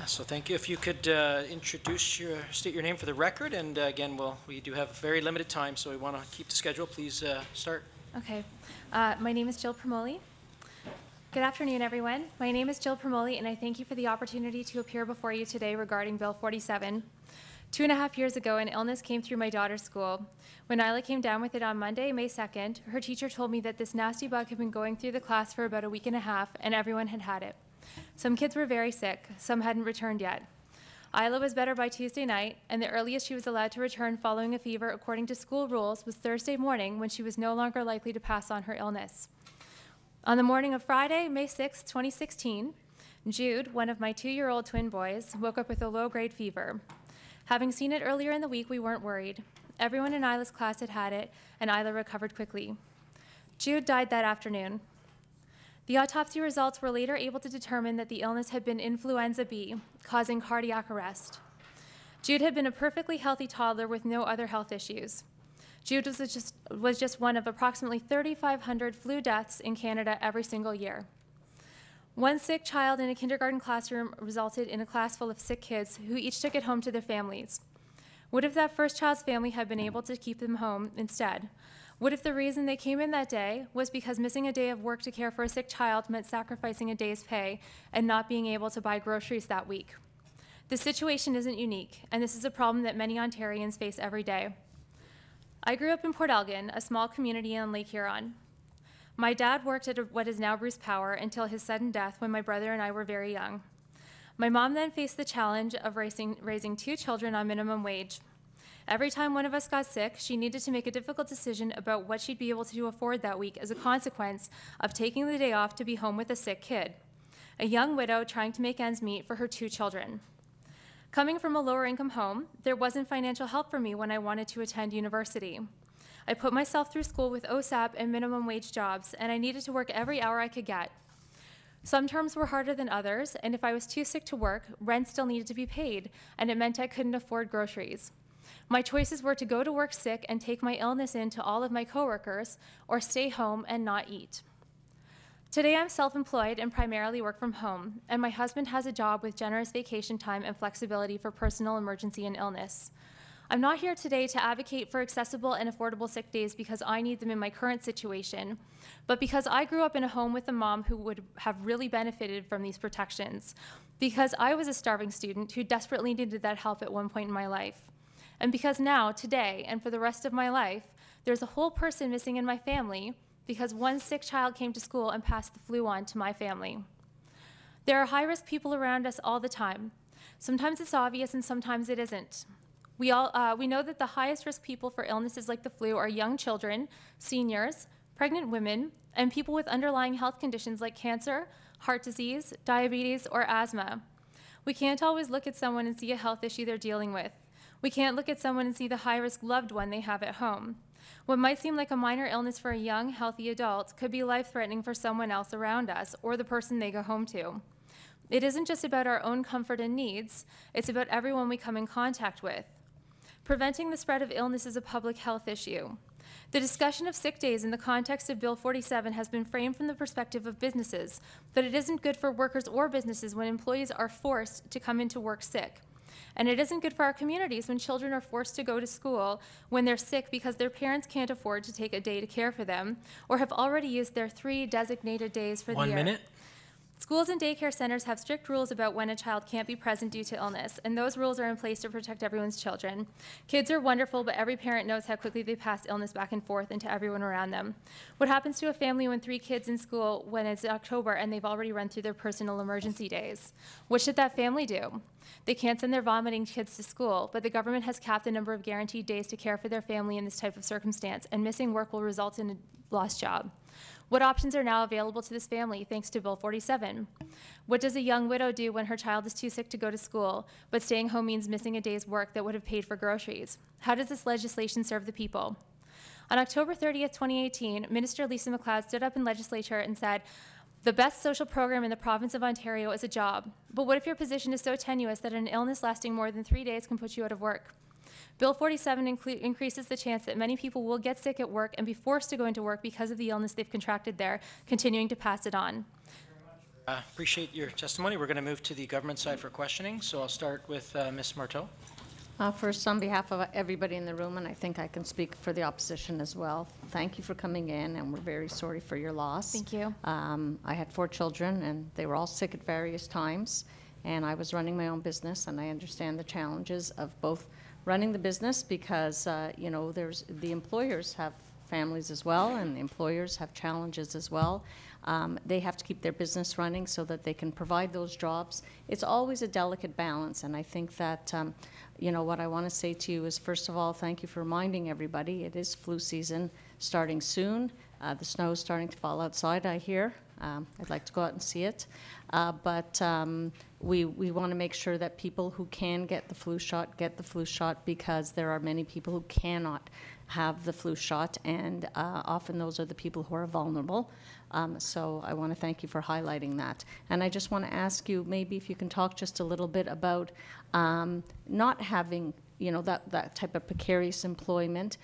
So thank you. If you could state your name for the record, and again, we do have very limited time, so we want to keep the schedule. Please start. Okay. My name is Jill Promoli. Good afternoon, everyone. My name is Jill Promoli, and I thank you for the opportunity to appear before you today regarding Bill 47. 2.5 years ago, an illness came through my daughter's school. When Isla came down with it on Monday, May 2nd, her teacher told me that this nasty bug had been going through the class for about a week and a half, and everyone had had it. Some kids were very sick. Some hadn't returned yet. Isla was better by Tuesday night, and the earliest she was allowed to return following a fever according to school rules was Thursday morning, when she was no longer likely to pass on her illness. On the morning of Friday, May 6, 2016, Jude, one of my 2-year-old twin boys, woke up with a low-grade fever. Having seen it earlier in the week, we weren't worried. Everyone in Isla's class had had it, and Isla recovered quickly. Jude died that afternoon. The autopsy results were later able to determine that the illness had been influenza B, causing cardiac arrest. Jude had been a perfectly healthy toddler with no other health issues. Jude was just one of approximately 3,500 flu deaths in Canada every single year. One sick child in a kindergarten classroom resulted in a class full of sick kids who each took it home to their families. What if that first child's family had been able to keep them home instead? What if the reason they came in that day was because missing a day of work to care for a sick child meant sacrificing a day's pay and not being able to buy groceries that week? This situation isn't unique, and this is a problem that many Ontarians face every day. I grew up in Port Elgin, a small community on Lake Huron. My dad worked at what is now Bruce Power until his sudden death when my brother and I were very young. My mom then faced the challenge of raising 2 children on minimum wage. Every time one of us got sick, she needed to make a difficult decision about what she'd be able to afford that week as a consequence of taking the day off to be home with a sick kid, a young widow trying to make ends meet for her 2 children. Coming from a lower-income home, there wasn't financial help for me when I wanted to attend university. I put myself through school with OSAP and minimum wage jobs, and I needed to work every hour I could get. Some terms were harder than others, and if I was too sick to work, rent still needed to be paid, and it meant I couldn't afford groceries. My choices were to go to work sick and take my illness in to all of my coworkers, or stay home and not eat. Today I'm self-employed and primarily work from home, and my husband has a job with generous vacation time and flexibility for personal emergency and illness. I'm not here today to advocate for accessible and affordable sick days because I need them in my current situation, but because I grew up in a home with a mom who would have really benefited from these protections, because I was a starving student who desperately needed that help at one point in my life, and because now, today, and for the rest of my life, there's a whole person missing in my family because one sick child came to school and passed the flu on to my family. There are high-risk people around us all the time. Sometimes it's obvious and sometimes it isn't. We know that the highest risk people for illnesses like the flu are young children, seniors, pregnant women, and people with underlying health conditions like cancer, heart disease, diabetes, or asthma. We can't always look at someone and see a health issue they're dealing with. We can't look at someone and see the high-risk loved one they have at home. What might seem like a minor illness for a young, healthy adult could be life-threatening for someone else around us or the person they go home to. It isn't just about our own comfort and needs, it's about everyone we come in contact with. Preventing the spread of illness is a public health issue. The discussion of sick days in the context of Bill 47 has been framed from the perspective of businesses, but it isn't good for workers or businesses when employees are forced to come into work sick. And it isn't good for our communities when children are forced to go to school when they're sick because their parents can't afford to take a day to care for them or have already used their 3 designated days for the year. 1 minute. Schools and daycare centers have strict rules about when a child can't be present due to illness, and those rules are in place to protect everyone's children. Kids are wonderful, but every parent knows how quickly they pass illness back and forth into everyone around them. What happens to a family when 3 kids in school when it's October and they've already run through their personal emergency days? What should that family do? They can't send their vomiting kids to school, but the government has capped the number of guaranteed days to care for their family in this type of circumstance, and missing work will result in a lost job. What options are now available to this family thanks to Bill 47? What does a young widow do when her child is too sick to go to school, but staying home means missing a day's work that would have paid for groceries? How does this legislation serve the people? On October 30th, 2018, Minister Lisa MacLeod stood up in legislature and said, "The best social program in the province of Ontario is a job. But what if your position is so tenuous that an illness lasting more than 3 days can put you out of work?" Bill 47 increases the chance that many people will get sick at work and be forced to go into work because of the illness they've contracted there, continuing to pass it on. Appreciate your testimony. We're going to move to the government side for questioning. So I'll start with Ms. Marteau. First, on behalf of everybody in the room, and I think I can speak for the opposition as well, thank you for coming in, and we're very sorry for your loss. Thank you. I had 4 children, and they were all sick at various times, and I was running my own business, and I understand the challenges of both running the business because, you know, the employers have families as well, and the employers have challenges as well. They have to keep their business running so that they can provide those jobs. It's always a delicate balance, and I think that, you know, what I want to say to you is, first of all, thank you for reminding everybody it is flu season starting soon. The snow is starting to fall outside, I hear. I'd like to go out and see it. But we want to make sure that people who can get the flu shot because there are many people who cannot have the flu shot, and often those are the people who are vulnerable. So I want to thank you for highlighting that. And I just want to ask you, maybe if you can talk just a little bit about not having, you know, that type of precarious employment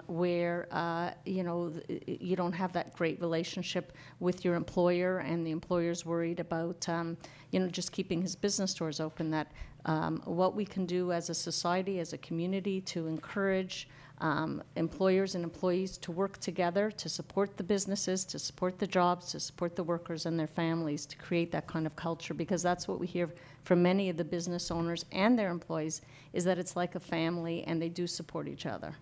where, you know, you don't have that great relationship with your employer, and the employer's worried about, you know, just keeping his business doors open, that what we can do as a society, as a community, to encourage employers and employees to work together to support the businesses, to support the jobs, to support the workers and their families, to create that kind of culture, because that's what we hear from many of the business owners and their employees, is that it's like a family and they do support each other.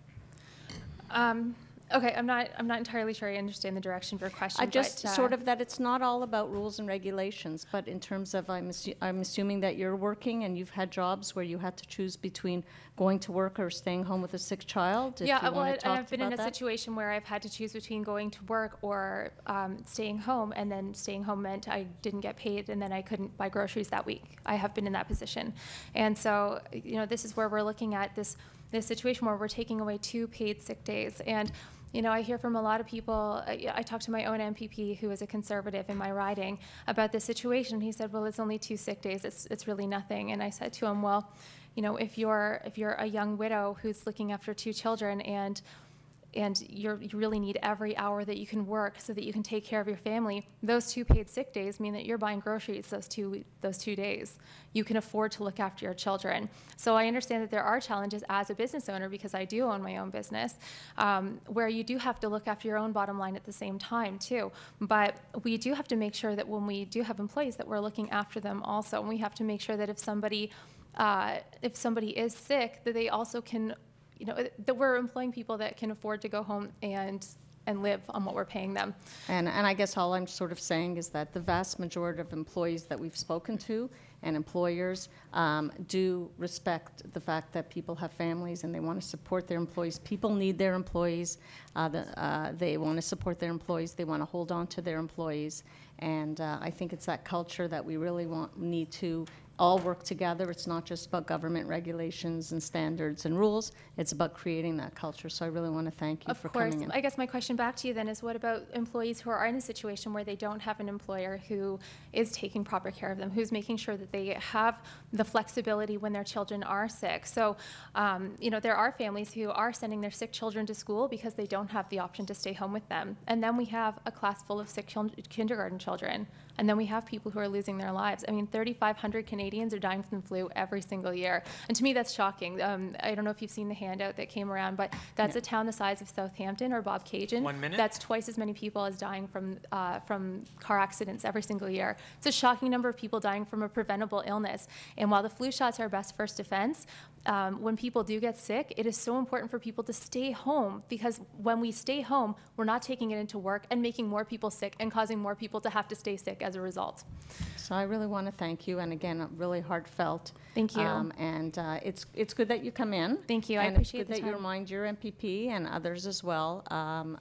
Okay, I'm not entirely sure I understand the direction of your question. I just sort of that it's not all about rules and regulations, but in terms of I'm assuming that you're working and you've had jobs where you had to choose between going to work or staying home with a sick child. Yeah, well, and I've been in a situation where I've had to choose between going to work or staying home, and then staying home meant I didn't get paid, and then I couldn't buy groceries that week. I have been in that position, and so, you know, this is where we're looking at this situation where we're taking away 2 paid sick days. And you know, I hear from a lot of people. I talked to my own MPP, who is a Conservative in my riding, about this situation. He said, well, it's only 2 sick days. It's really nothing. And I said to him, well, you know, if you're a young widow who's looking after 2 children and you really need every hour that you can work so that you can take care of your family, those 2 paid sick days mean that you're buying groceries those two days. You can afford to look after your children. So I understand that there are challenges as a business owner, because I do own my own business, where you do have to look after your own bottom line at the same time too. But we do have to make sure that when we do have employees, that we're looking after them also. And we have to make sure that if somebody is sick, that they also can, you know, that we're employing people that can afford to go home and live on what we're paying them. And I guess all I'm sort of saying is that the vast majority of employees that we've spoken to and employers do respect the fact that people have families and they want to support their employees. People need their employees. They want to support their employees. They want to hold on to their employees. And I think it's that culture that we really need to all work together. It's not just about government regulations and standards and rules. It's about creating that culture. So I really want to thank you for coming in. Of course. I guess my question back to you then is, what about employees who are in a situation where they don't have an employer who is taking proper care of them, who's making sure that they have the flexibility when their children are sick? So, you know, there are families who are sending their sick children to school because they don't have the option to stay home with them. And then we have a class full of sick kindergarten children. And then we have people who are losing their lives. I mean, 3,500 Canadians are dying from the flu every single year. And to me, that's shocking. I don't know if you've seen the handout that came around, but that's a town the size of Southampton or Bobcaygeon. 1 minute. That's twice as many people as dying from car accidents every single year. It's a shocking number of people dying from a preventable illness. And while the flu shots are our best first defense, when people do get sick, it is so important for people to stay home, because when we stay home, we're not taking it into work and making more people sick and causing more people to have to stay sick as a result. So I really want to thank you, and again, really heartfelt. Thank you. And it's good that you come in. Thank you. And I appreciate it's good the that you time. remind your MPP and others as well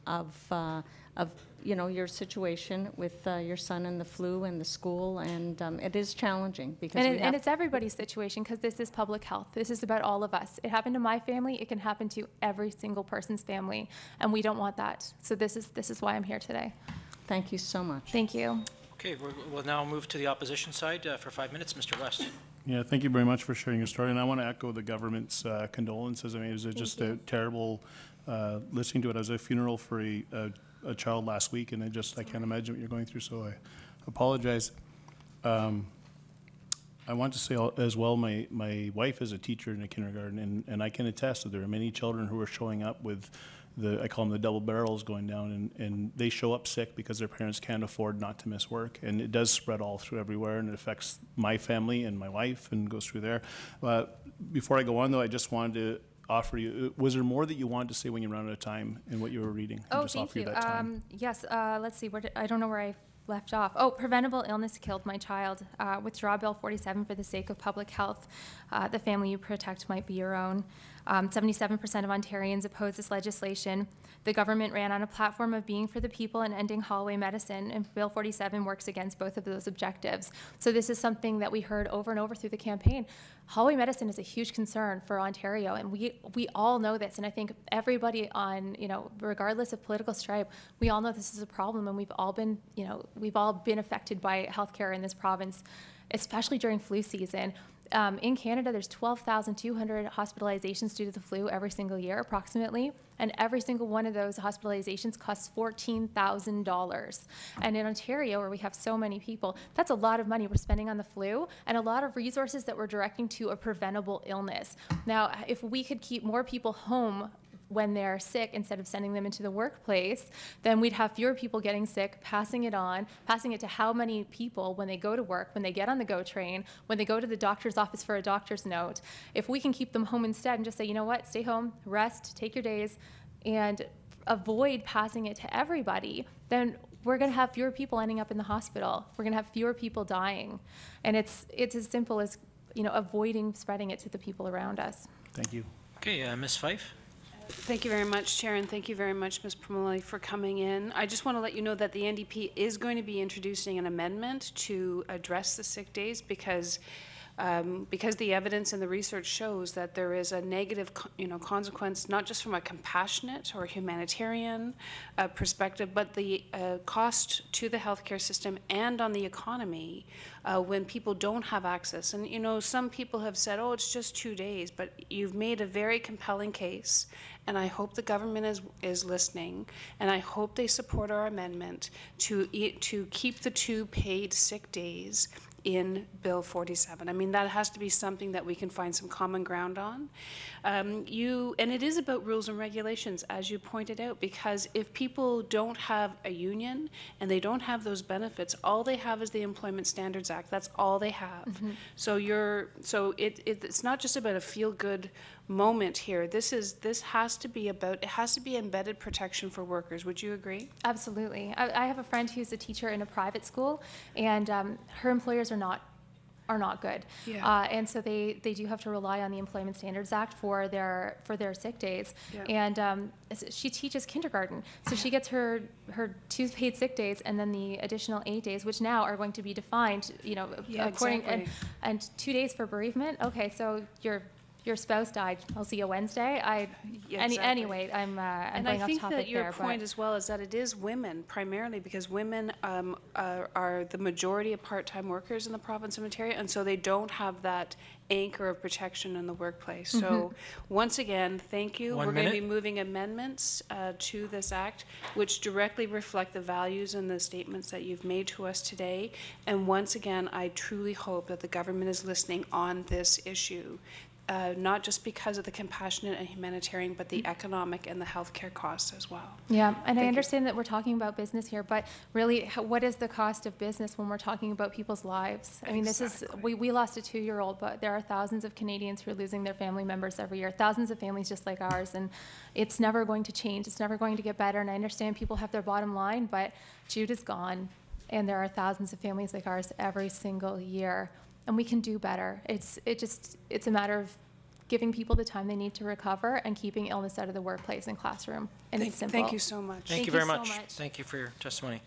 of you know, your situation with your son and the flu and the school, and it is challenging because and it's everybody's situation, because this is public health. This is about all of us. It happened to my family. It can happen to every single person's family, and we don't want that. So this is why I'm here today. Thank you so much. Thank you. Okay, we'll now move to the opposition side for 5 minutes. Mr. West. Yeah, thank you very much for sharing your story. And I want to echo the government's condolences. I mean, it was just a terrible listening to it. I was at a funeral for a child last week, and I can't imagine what you're going through, so I apologize. I want to say as well, my wife is a teacher in a kindergarten, and I can attest that there are many children who are showing up with I call them the double barrels going down, and they show up sick because their parents can't afford not to miss work. And it does spread all through everywhere, and it affects my family and my wife and goes through there. Before I go on, though, I just wanted to offer you, was there more that you wanted to say when you ran out of time in what you were reading? Oh, just thank offer you. that time. Yes, let's see, I don't know where I left off. Oh, preventable illness killed my child. Withdraw Bill 47 for the sake of public health. The family you protect might be your own. 77% of Ontarians oppose this legislation. The government ran on a platform of being for the people and ending hallway medicine, and Bill 47 works against both of those objectives. So this is something that we heard over and over through the campaign. Hallway medicine is a huge concern for Ontario, and we all know this, and I think everybody on, regardless of political stripe, we all know this is a problem, and we've all been affected by healthcare in this province, especially during flu season. In Canada, there's 12,200 hospitalizations due to the flu every single year, approximately, and every single one of those hospitalizations costs $14,000. And in Ontario, where we have so many people, that's a lot of money we're spending on the flu and a lot of resources that we're directing to a preventable illness. Now, if we could keep more people home when they're sick instead of sending them into the workplace, then we'd have fewer people getting sick, passing it to how many people when they go to work, when they get on the GO train, when they go to the doctor's office for a doctor's note. If we can keep them home instead and just say, you know what, stay home, rest, take your days, and avoid passing it to everybody, then we're going to have fewer people ending up in the hospital. We're going to have fewer people dying. And it's as simple as, avoiding spreading it to the people around us. Thank you. Okay, Ms. Fife. Thank you very much, Chair, and thank you very much, Ms. Promoli, for coming in. I just want to let you know that the NDP is going to be introducing an amendment to address the sick days because the evidence and the research shows that there is a negative, consequence, not just from a compassionate or humanitarian perspective, but the cost to the healthcare system and on the economy when people don't have access. And, some people have said, oh, it's just 2 days, but you've made a very compelling case, and I hope the government is listening, and I hope they support our amendment to keep the 2 paid sick days in Bill 47. I mean, that has to be something that we can find some common ground on. And it is about rules and regulations, as you pointed out, because if people don't have a union and they don't have those benefits, all they have is the Employment Standards Act. That's all they have. Mm-hmm. So it's not just about a feel-good moment here. This has to be embedded protection for workers. Would you agree? Absolutely. I have a friend who's a teacher in a private school, and her employers are not good. Yeah. And so they do have to rely on the Employment Standards Act for their sick days. Yeah. And she teaches kindergarten, so she gets her 2 paid sick days and then the additional 8 days, which now are going to be defined, according, exactly. and 2 days for bereavement. Okay, so your spouse died. I'll see you Wednesday. Exactly. Anyway, I'm going off topic there. And I think that your point as well is that it is women primarily, because women are the majority of part-time workers in the province of Ontario, and so they don't have that anchor of protection in the workplace. Mm-hmm. So once again, thank you. We're going to be moving amendments to this act, which directly reflect the values and the statements that you've made to us today. And once again, I truly hope that the government is listening on this issue. Not just because of the compassionate and humanitarian, but the economic and the healthcare costs as well. Yeah, and I understand that we're talking about business here, but really, what is the cost of business when we're talking about people's lives? I mean, this is, we lost a 2-year-old, but there are thousands of Canadians who are losing their family members every year, thousands of families just like ours, and it's never going to change. It's never going to get better, and I understand people have their bottom line, but Jude is gone, and there are thousands of families like ours every single year. And we can do better. It's a matter of giving people the time they need to recover and keeping illness out of the workplace and classroom. And it's simple. Thank you so much. Thank you very much. Thank you for your testimony.